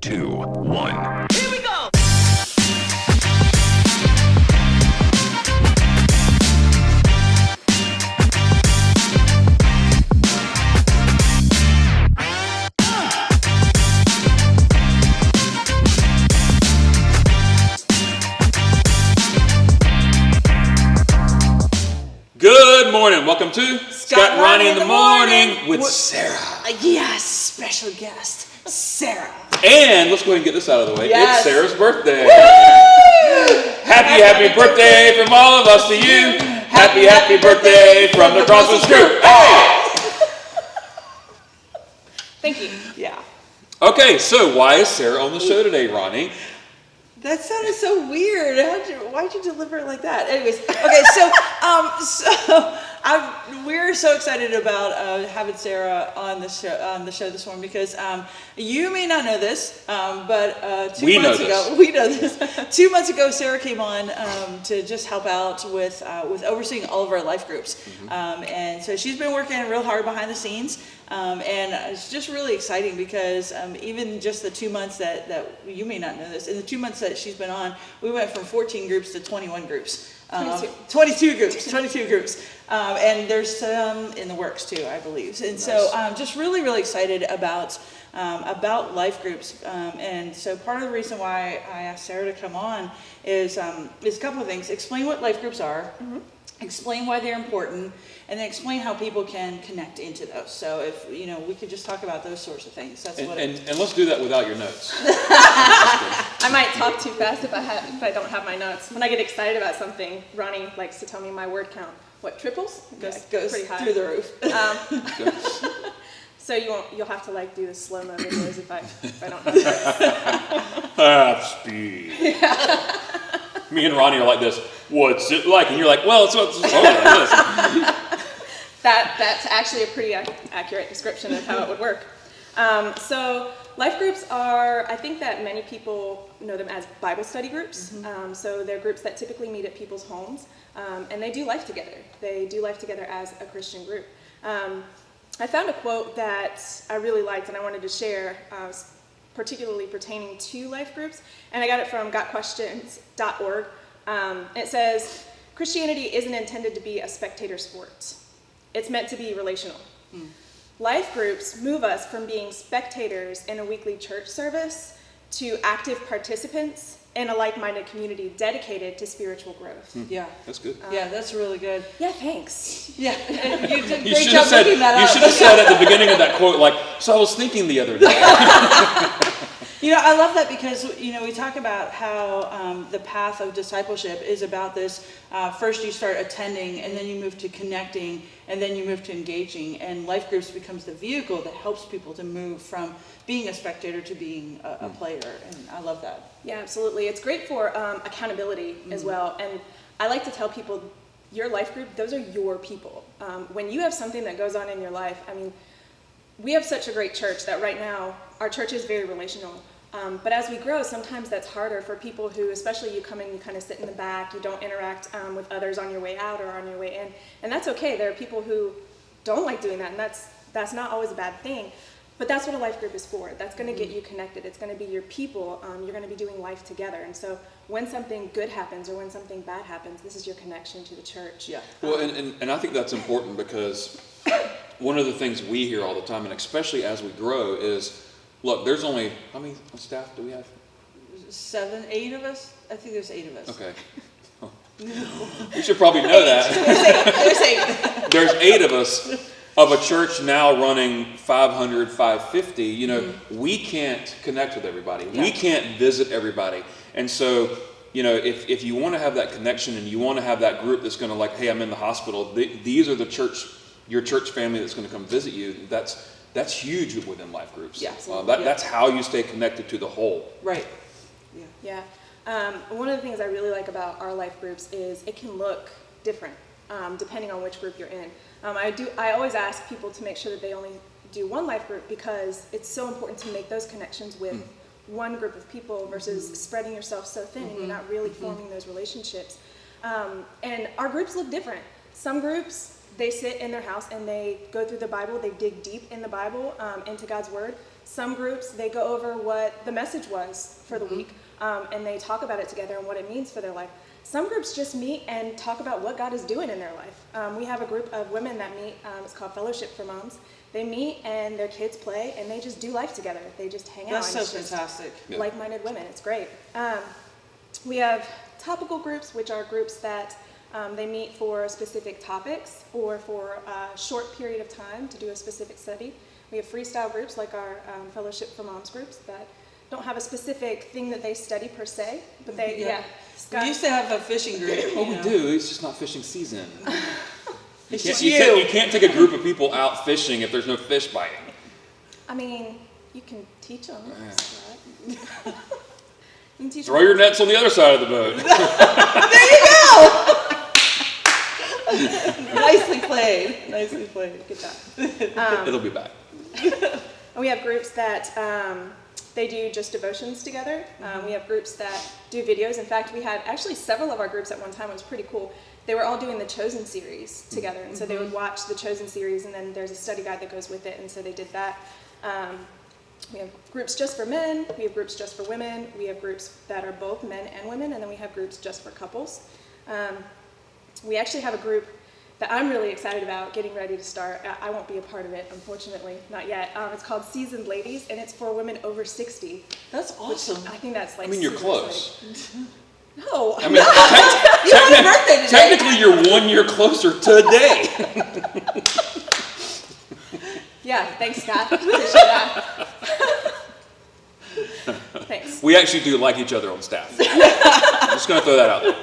2, 1. Here we go! Good morning. Welcome to Scott and Ronnie in the morning with Sarah. Yes, special guest, Sarah. And let's go ahead and get this out of the way. Yes. It's Sarah's birthday. Happy birthday from all of us to you. Happy birthday from the Crossroads Group. Hey! Thank you. Yeah. Okay, so why is Sarah on the show today, Ronnie? That sounded so weird. Why'd you deliver it like that? Anyways, okay, we're so excited about having Sarah on the show this morning because you may not know this, but 2 months ago, we know this. 2 months ago, Sarah came on to just help out with overseeing all of our life groups, and so she's been working real hard behind the scenes. And it's just really exciting because even just the 2 months that you may not know this, in the 2 months that she's been on, we went from 14 groups to 21 groups. 22 groups. And there's some in the works too, I believe. And so I'm just really, really excited about life groups. And so part of the reason why I asked Sarah to come on is a couple of things. Explain what life groups are. Explain why they're important, and then explain how people can connect into those. So if we could just talk about those sorts of things. That's And let's do that without your notes. I might talk too fast if I don't have my notes. When I get excited about something, Ronnie likes to tell me my word count. What, triples? It goes pretty high through the roof. So you'll have to like do the slow-mo videos if I don't have notes. Speed. Yeah. Me and Ronnie are like this. What's it like? And you're like, well, it's like this. That's actually a pretty accurate description of how it would work. So life groups are, I think that many people know them as Bible study groups. So they're groups that typically meet at people's homes, and they do life together. They do life together as a Christian group. I found a quote that I really liked and I wanted to share, particularly pertaining to life groups, and I got it from gotquestions.org. It says, Christianity isn't intended to be a spectator sport. It's meant to be relational. Life groups move us from being spectators in a weekly church service to active participants in a like-minded community dedicated to spiritual growth. Yeah. That's good. Yeah, that's really good. Yeah, thanks. Yeah, and you did a You great should job have said. looking that You up. should have said at the beginning of that quote, like, so I was thinking the other day. I love that because, we talk about how the path of discipleship is about this. First you start attending, and then you move to connecting, and then you move to engaging. And life groups becomes the vehicle that helps people to move from being a spectator to being a player. And I love that. Yeah, absolutely. It's great for accountability as well. And I like to tell people, your life group, those are your people. When you have something that goes on in your life, we have such a great church that right now, our church is very relational. But as we grow, sometimes that's harder for people who, especially you come in, you kind of sit in the back, you don't interact with others on your way out or on your way in. And that's okay. There are people who don't like doing that, and that's not always a bad thing. But that's what a life group is for. That's going to get you connected. It's going to be your people. You're going to be doing life together. And so when something good happens or when something bad happens, this is your connection to the church. Yeah. Well, and I think that's important because one of the things we hear all the time, and especially as we grow, is, look, there's only, how many staff do we have? 7, 8 of us? I think there's 8 of us. Okay. We should probably know that. There's 8. There's 8 of us. Of a church now running 500, 550, we can't connect with everybody. Yeah. We can't visit everybody. And so, if you want to have that connection and you want to have that group that's going to like, hey, I'm in the hospital, these are your church family that's going to come visit you. That's huge within life groups. Yeah. That's how you stay connected to the whole. Right. Yeah. One of the things I really like about our life groups is it can look different depending on which group you're in. I always ask people to make sure that they only do one life group because it's so important to make those connections with one group of people versus spreading yourself so thin and you're not really forming those relationships. And our groups look different. Some groups, they sit in their house and they go through the Bible, they dig deep in the Bible, into God's Word. Some groups, they go over what the message was for the week, and they talk about it together and what it means for their life. Some groups just meet and talk about what God is doing in their life. We have a group of women that meet, it's called Fellowship for Moms. They meet and their kids play and they just do life together. They just hang out. That's so and it's just fantastic. like-minded women. It's great. We have topical groups, which are groups that they meet for specific topics or for a short period of time to do a specific study. We have freestyle groups like our Fellowship for Moms groups that don't have a specific thing that they study per se, but they, We used to have a fishing group. Oh, we do. It's just not fishing season. It's You just can't take a group of people out fishing if there's no fish biting. I mean, you can teach them. You can teach Throw them. your nets on the other side of the boat. Nicely played. Nicely played. Good job. It'll be back. We have groups that they do just devotions together. We have groups that do videos. In fact, we had actually several of our groups at one time. It was pretty cool. They were all doing the Chosen series together. And so they would watch the Chosen series, and then there's a study guide that goes with it. And so they did that. We have groups just for men. We have groups just for women. We have groups that are both men and women. And then we have groups just for couples. We actually have a group that I'm really excited about getting ready to start. I won't be a part of it, unfortunately, not yet. It's called Seasoned Ladies, and it's for women over 60. That's awesome. I think that's like. I mean, you're super close. exciting. No. I mean, You have a birthday today. technically, you're 1 year closer today. Yeah, thanks, Scott. Appreciate that. Thanks. We actually do like each other on staff. I'm just going to throw that out there.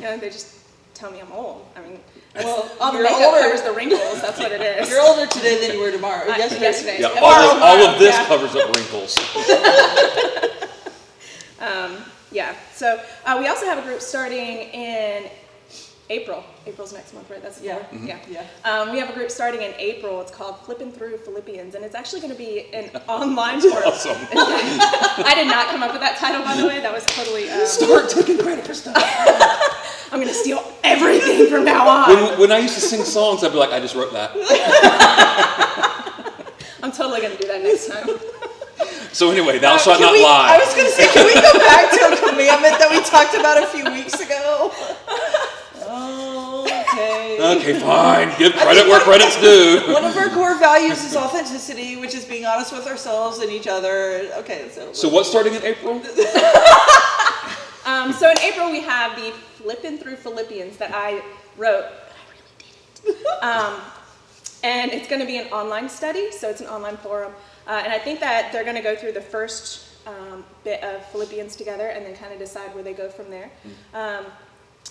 Yeah, they just tell me I'm old. I mean, Well, all the you're makeup older. covers the wrinkles. That's what it is. You're older today than you were tomorrow. Yesterday. Yeah, Yeah. all of this Yeah. covers up wrinkles. Yeah. So we also have a group starting in April. April's next month, right? That's the Yeah. 4th? Yeah. Yeah. We have a group starting in April. It's called Flipping Through Philippians, and it's actually going to be an online course. Awesome. I did not come up with that title, by the way. That was totally. Start taking credit for stuff. I'm going to steal everything from now on. When I used to sing songs, I'd be like, I just wrote that. I'm totally going to do that next time. So anyway, thou shalt not I lie. was going to say, can we go back to a commandment that we talked about a few weeks ago? Okay. Okay, fine. Give credit where credit's due. One of our core values is authenticity, which is being honest with ourselves and each other. Okay, So what's starting in April? So in April, we have the Flipping Through Philippians that I wrote. I really did it. And it's going to be an online study, so it's an online forum. And I think that they're going to go through the first bit of Philippians together and then kind of decide where they go from there.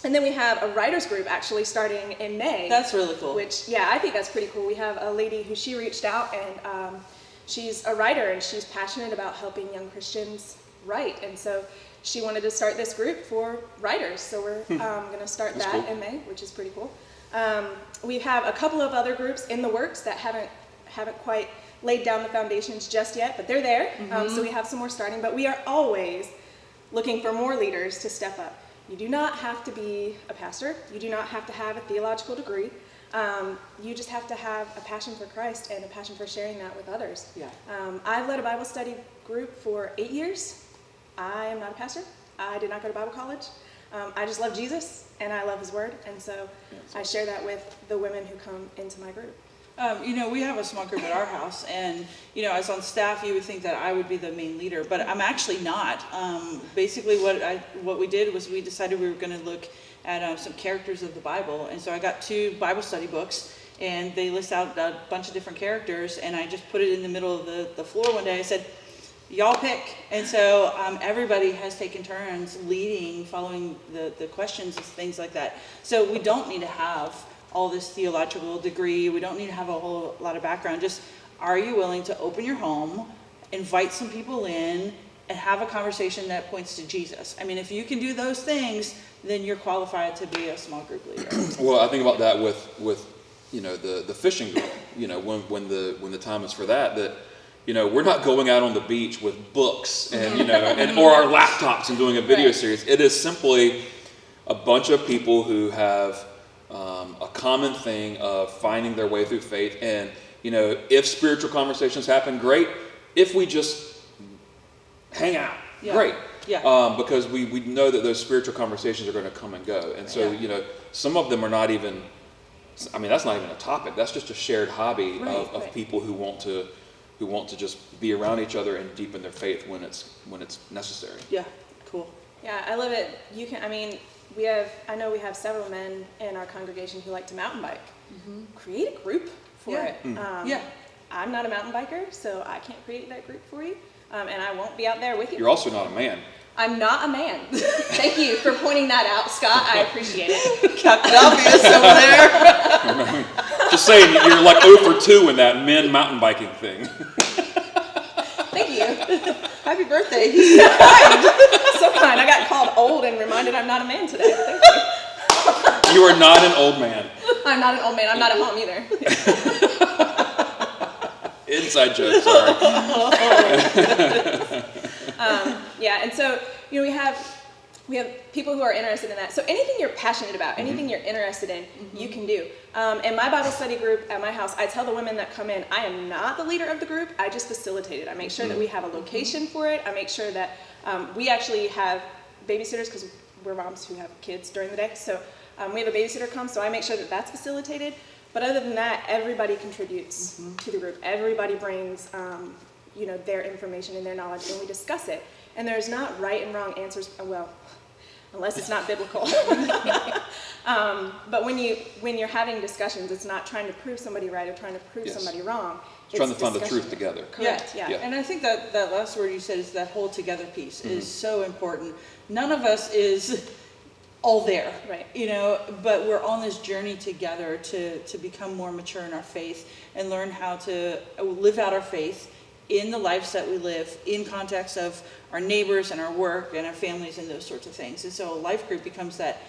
And then we have a writers group actually starting in May. That's really cool. Which, yeah, I think that's pretty cool. We have a lady who she reached out, and she's a writer, and she's passionate about helping young Christians write. And so she wanted to start this group for writers. So we're going to start that cool. in May, which is pretty cool. We have a couple of other groups in the works that haven't quite laid down the foundations just yet, but they're there. So we have some more starting. But we are always looking for more leaders to step up. You do not have to be a pastor. You do not have to have a theological degree. You just have to have a passion for Christ and a passion for sharing that with others. Yeah. I've led a Bible study group for 8 years. I am not a pastor. I did not go to Bible college. I just love Jesus and I love his word. And so I share that with the women who come into my group. We have a small group at our house, and, as on staff, you would think that I would be the main leader, but I'm actually not. Basically, what we did was we decided we were going to look at some characters of the Bible, and so I got 2 Bible study books, and they list out a bunch of different characters, and I just put it in the middle of the floor one day. I said, y'all pick. And so everybody has taken turns leading, following the questions and things like that. So we don't need to have all this theological degree. We don't need to have a whole lot of background. Just, are you willing to open your home, invite some people in, and have a conversation that points to Jesus? I mean, if you can do those things, then you're qualified to be a small group leader. Well, I think about that with the fishing group. When the time is for that we're not going out on the beach with books and or our laptops and doing a video series. It is simply a bunch of people who have a common thing of finding their way through faith. And if spiritual conversations happen, great. if we just hang out, great. Yeah. Because we know that those spiritual conversations are going to come and go. And so, some of them are not even, that's not even a topic. That's just a shared hobby of people who want to just be around each other and deepen their faith when it's necessary. Yeah, cool. Yeah, I love it. I know we have several men in our congregation who like to mountain bike. Create a group for it. I'm not a mountain biker, so I can't create that group for you. And I won't be out there with you. You're also not a man. I'm not a man. Thank you for pointing that out, Scott. I appreciate it. Captain Obvious over there. Just saying, you're like 0 for 2 in that men mountain biking thing. Thank you. Happy birthday. He's so kind. So kind. I got called old and reminded I'm not a man today. Thank you. You are not an old man. I'm not an old man. I'm not at home either. Inside joke, sorry. And so we have people who are interested in that. So anything you're passionate about, anything you're interested in, you can do. In my Bible study group at my house, I tell the women that come in, I am not the leader of the group. I just facilitate it. I make sure that we have a location for it. I make sure that we actually have babysitters because we're moms who have kids during the day. So we have a babysitter come, so I make sure that that's facilitated. But other than that, everybody contributes to the group. Everybody brings, their information and their knowledge, and we discuss it. And there's not right and wrong answers. Well, unless it's not biblical. But when you're having discussions, it's not trying to prove somebody right or trying to prove somebody wrong. It's trying to find the truth together. Correct. Yeah. And I think that last word you said is that whole together piece is so important. None of us is all there, right? But we're on this journey together to become more mature in our faith and learn how to live out our faith in the lives that we live in context of our neighbors and our work and our families and those sorts of things. And so a life group becomes that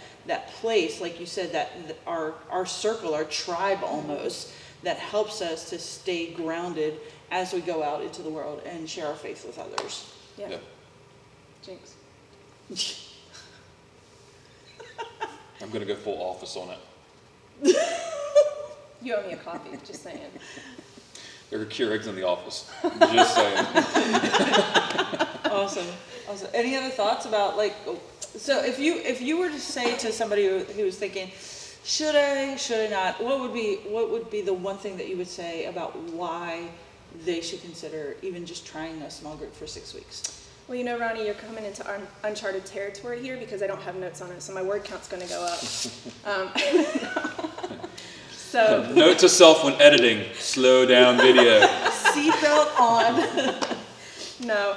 place, like you said, that our circle, our tribe almost, that helps us to stay grounded as we go out into the world and share our faith with others. Yeah. Jinx. I'm going to go full office on it. You owe me a coffee, just saying. There are Keurigs in the office. Just saying. Awesome. Any other thoughts about so if you were to say to somebody who was thinking, should I not, what would be the one thing that you would say about why they should consider even just trying a small group for 6 weeks? Well, Ronnie, you're coming into uncharted territory here because I don't have notes on it, so my word count's going to go up. So note to self when editing: slow down video. Seatbelt on. No,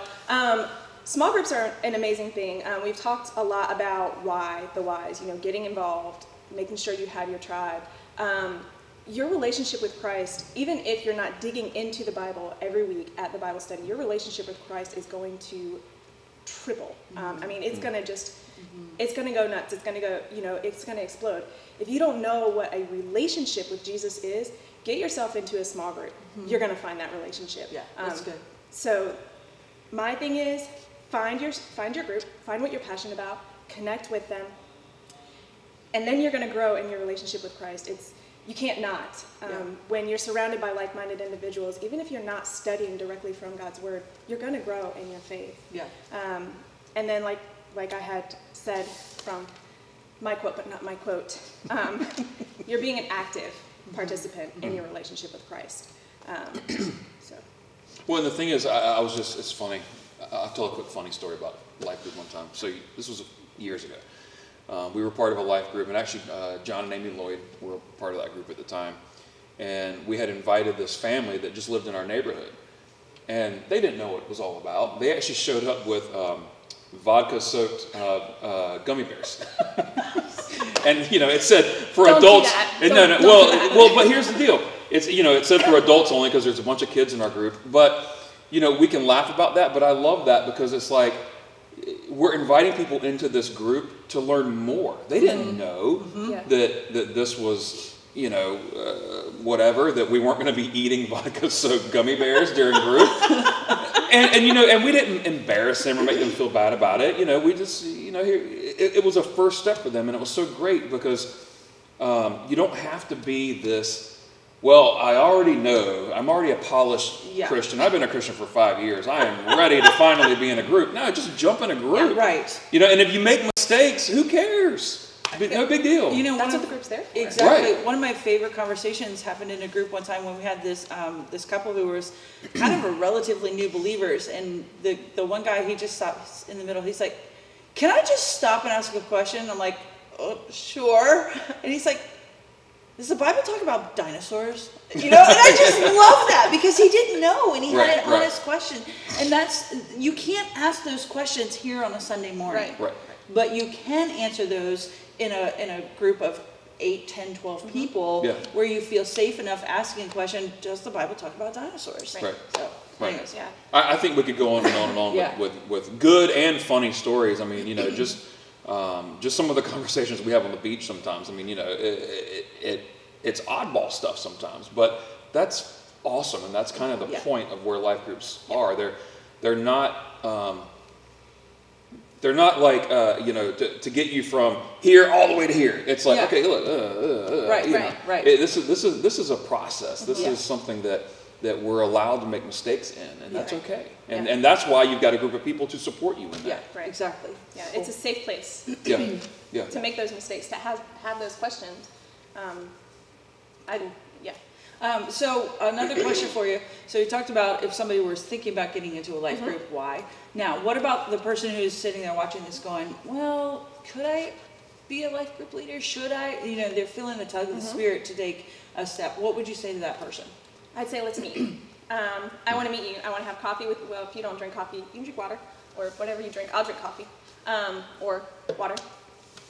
small groups are an amazing thing. We've talked a lot about the whys. Getting involved, making sure you have your tribe. Your relationship with Christ, even if you're not digging into the Bible every week at the Bible study, your relationship with Christ is going to triple. It's going to it's going to go nuts. It's going to go, it's going to explode. If you don't know what a relationship with Jesus is, get yourself into a small group. You're going to find that relationship. Yeah, that's good. So my thing is, find your group, find what you're passionate about, connect with them, and then you're going to grow in your relationship with Christ. You can't not. When you're surrounded by like-minded individuals, even if you're not studying directly from God's Word, you're going to grow in your faith. Yeah. And then, like I had said from my quote, but not my quote, you're being an active participant in your relationship with Christ. Well, and the thing is, it's funny. I'll tell a quick funny story about life group one time. So this was years ago. We were part of a life group, and actually John and Amy Lloyd were part of that group at the time. And we had invited this family that just lived in our neighborhood. And they didn't know what it was all about. They actually showed up with vodka-soaked gummy bears. And, it said for Don't adults. do that. And Don't do that. Well, but here's the deal. It said for adults only because there's a bunch of kids in our group. But, we can laugh about that, but I love that because it's like, we're inviting people into this group to learn more. They didn't know that this was, whatever, that we weren't going to be eating vodka-soaked gummy bears during group. and we didn't embarrass them or make them feel bad about it. We just, it was a first step for them, and it was so great because you don't have to be this Well, I already know. I'm already a polished Yeah. Christian. I've been a Christian for 5 years. I am ready to finally be in a group. No, just jump in a group. Yeah, right. You know, and if you make mistakes, who cares? No big deal. You know, That's one what of the group's there for. exactly. Right. One of my favorite conversations happened in a group one time when we had this this couple who was kind of a relatively new believers, and the one guy, he just stopped in the middle. He's like, "Can I just stop and ask a question?" I'm like, "Oh, sure." And he's like, "Does the Bible talk about dinosaurs?" You know, and I just love that because he didn't know and he had an Right. honest question. And that's, you can't ask those questions here on a Sunday morning. Right. But you can answer those in a group of 8, 10, 12 people Yeah. where you feel safe enough asking a question, does the Bible talk about dinosaurs? Right. So, Right. anyways, Yeah. I think we could go on and on and on Yeah. with good and funny stories. I mean, you know, just some of the conversations we have on the beach sometimes. I mean, you know, it's oddball stuff sometimes, but that's awesome, and that's kind of the Yeah. point of where life groups are. They're not like you know, to get you from here all the way to here. It's like, Yeah. okay, look, Right, you right, know. right. This is a process. This Yeah. is something that we're allowed to make mistakes in, and that's Yeah. okay. And Yeah. and that's why you've got a group of people to support you in yeah, that. Right. exactly. Yeah, it's a safe place Yeah, yeah. to make those mistakes, to have those questions. Yeah. So another question for you. So you talked about if somebody was thinking about getting into a life Mm-hmm. group, why? Now, what about the person who's sitting there watching this going, well, could I be a life group leader? Should I? You know, they're feeling the tug of the spirit to take a step. What would you say to that person? I'd say let's meet. I want to meet you. I want to have coffee with, well, if you don't drink coffee, you can drink water or whatever you drink. I'll drink coffee or water.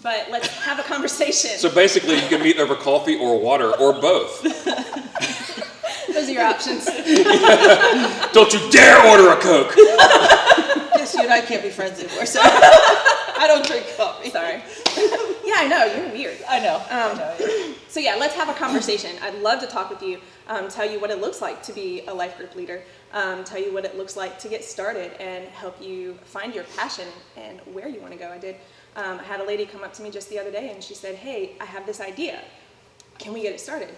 But let's have a conversation. So basically, you can meet over coffee or water or both. Those are your options. Don't you dare order a Coke. Guess you and I can't be friends anymore, so I don't drink coffee. Sorry. Yeah, I know. You're weird. I know. I know. Yeah. So yeah, let's have a conversation. I'd love to talk with you, tell you what it looks like to be a life group leader, tell you what it looks like to get started and help you find your passion and where you want to go. I had a lady come up to me just the other day and she said, hey, I have this idea. Can we get it started?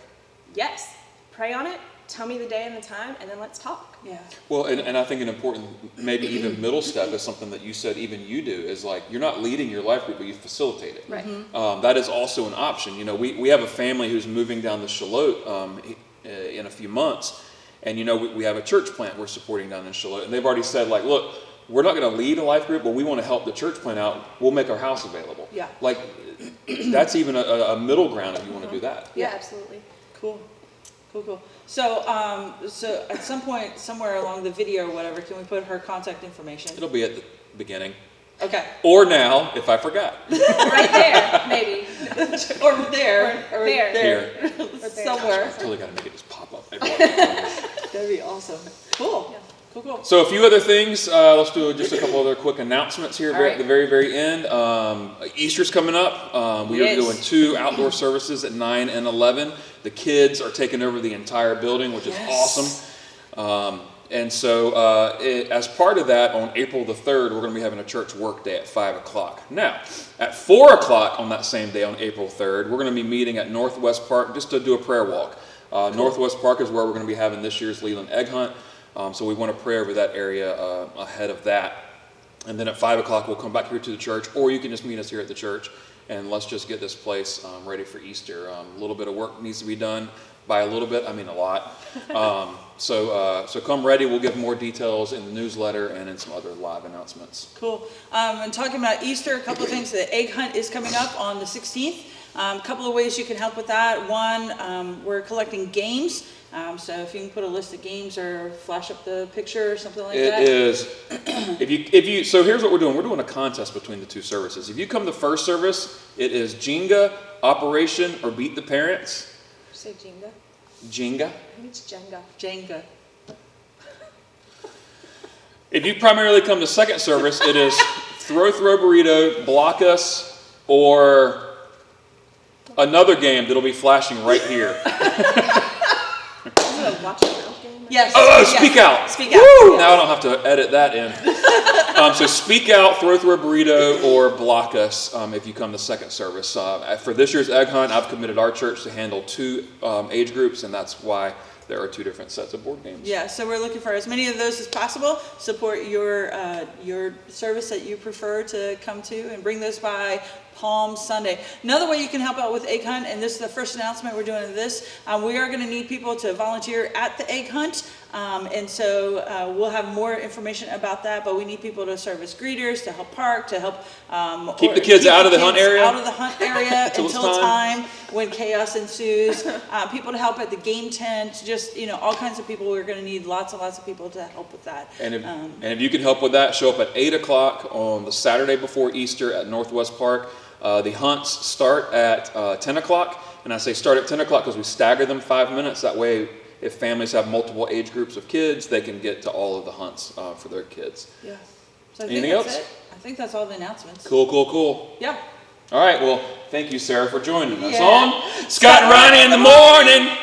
Yes. Pray on it. Tell me the day and the time, and then let's talk. Yeah. Well, and I think an important, maybe even middle step is something that you said even you do, is like, you're not leading your life group, but you facilitate it. Right. That is also an option. You know, we have a family who's moving down the Charlotte in a few months, and you know, we have a church plant we're supporting down in Charlotte, and they've already said, like, look, we're not going to lead a life group, but we want to help the church plant out. We'll make our house available. Yeah. Like, that's even a middle ground if you want to do that. Yeah, absolutely. Cool. Cool. So, so at some point, somewhere along the video or whatever, can we put her contact information? It'll be at the beginning. Okay. Or now, if I forgot. Right there, maybe. Or there. Or there. Here. Somewhere. Totally got to make it just pop up. That'd be awesome. Cool. Yeah. Cool. So a few other things. Let's do just a couple other quick announcements here All right. at the very end. Easter's coming up. We Yes. are doing 2 outdoor services at 9 and 11. The kids are taking over the entire building, which is Yes. awesome. And so as part of that, on April the 3rd, we're going to be having a church work day at 5 o'clock. Now, at 4 o'clock on that same day, on April 3rd, we're going to be meeting at Northwest Park just to do a prayer walk. Northwest Park is where we're going to be having this year's Leland Egg Hunt. So we want to pray over that area ahead of that. And then at 5 o'clock, we'll come back here to the church, or you can just meet us here at the church, and let's just get this place ready for Easter. A little bit of work needs to be done. By a little bit, I mean a lot. So come ready. We'll give more details in the newsletter and in some other live announcements. Cool. And talking about Easter, a couple of things. The egg hunt is coming up on the 16th. A couple of ways you can help with that. One, we're collecting games. So if you can put a list of games or flash up the picture or something like that. It is. If you. So here's what we're doing. We're doing a contest between the 2 services. If you come to first service, it is Jenga, Operation, or Beat the Parents. Say Jenga. Jenga. I think it's Jenga. Jenga. If you primarily come to second service, it is Throw Burrito, Block Us, or another game that'll be flashing right here. Is it a watch your mouth game? Yes. Oh, yes. speak out. Speak out. Woo! Yes. Now I don't have to edit that in. So speak out, throw through a burrito, or block us if you come to second service. For this year's egg hunt, I've committed our church to handle 2 age groups, and that's why there are 2 different sets of board games. Yeah, so we're looking for as many of those as possible. Support your service that you prefer to come to, and bring those by Palm Sunday. Another way you can help out with egg hunt, and this is the first announcement we're doing of this, we are going to need people to volunteer at the egg hunt, and so we'll have more information about that, but we need people to serve as greeters, to help park, to help keep the kids out of the hunt area until time when chaos ensues, people to help at the game tent, just all kinds of people. We're going to need lots and lots of people to help with that. And if you can help with that, show up at 8 o'clock on the Saturday before Easter at Northwest Park. The hunts start at 10 o'clock, and I say start at 10 o'clock because we stagger them 5 minutes. That way, if families have multiple age groups of kids, they can get to all of the hunts for their kids. Yeah. So Anything else? I think that's all the announcements. Cool. Yeah. All right, well, thank you, Sarah, for joining us Yeah. on Scott and Ronnie in the morning.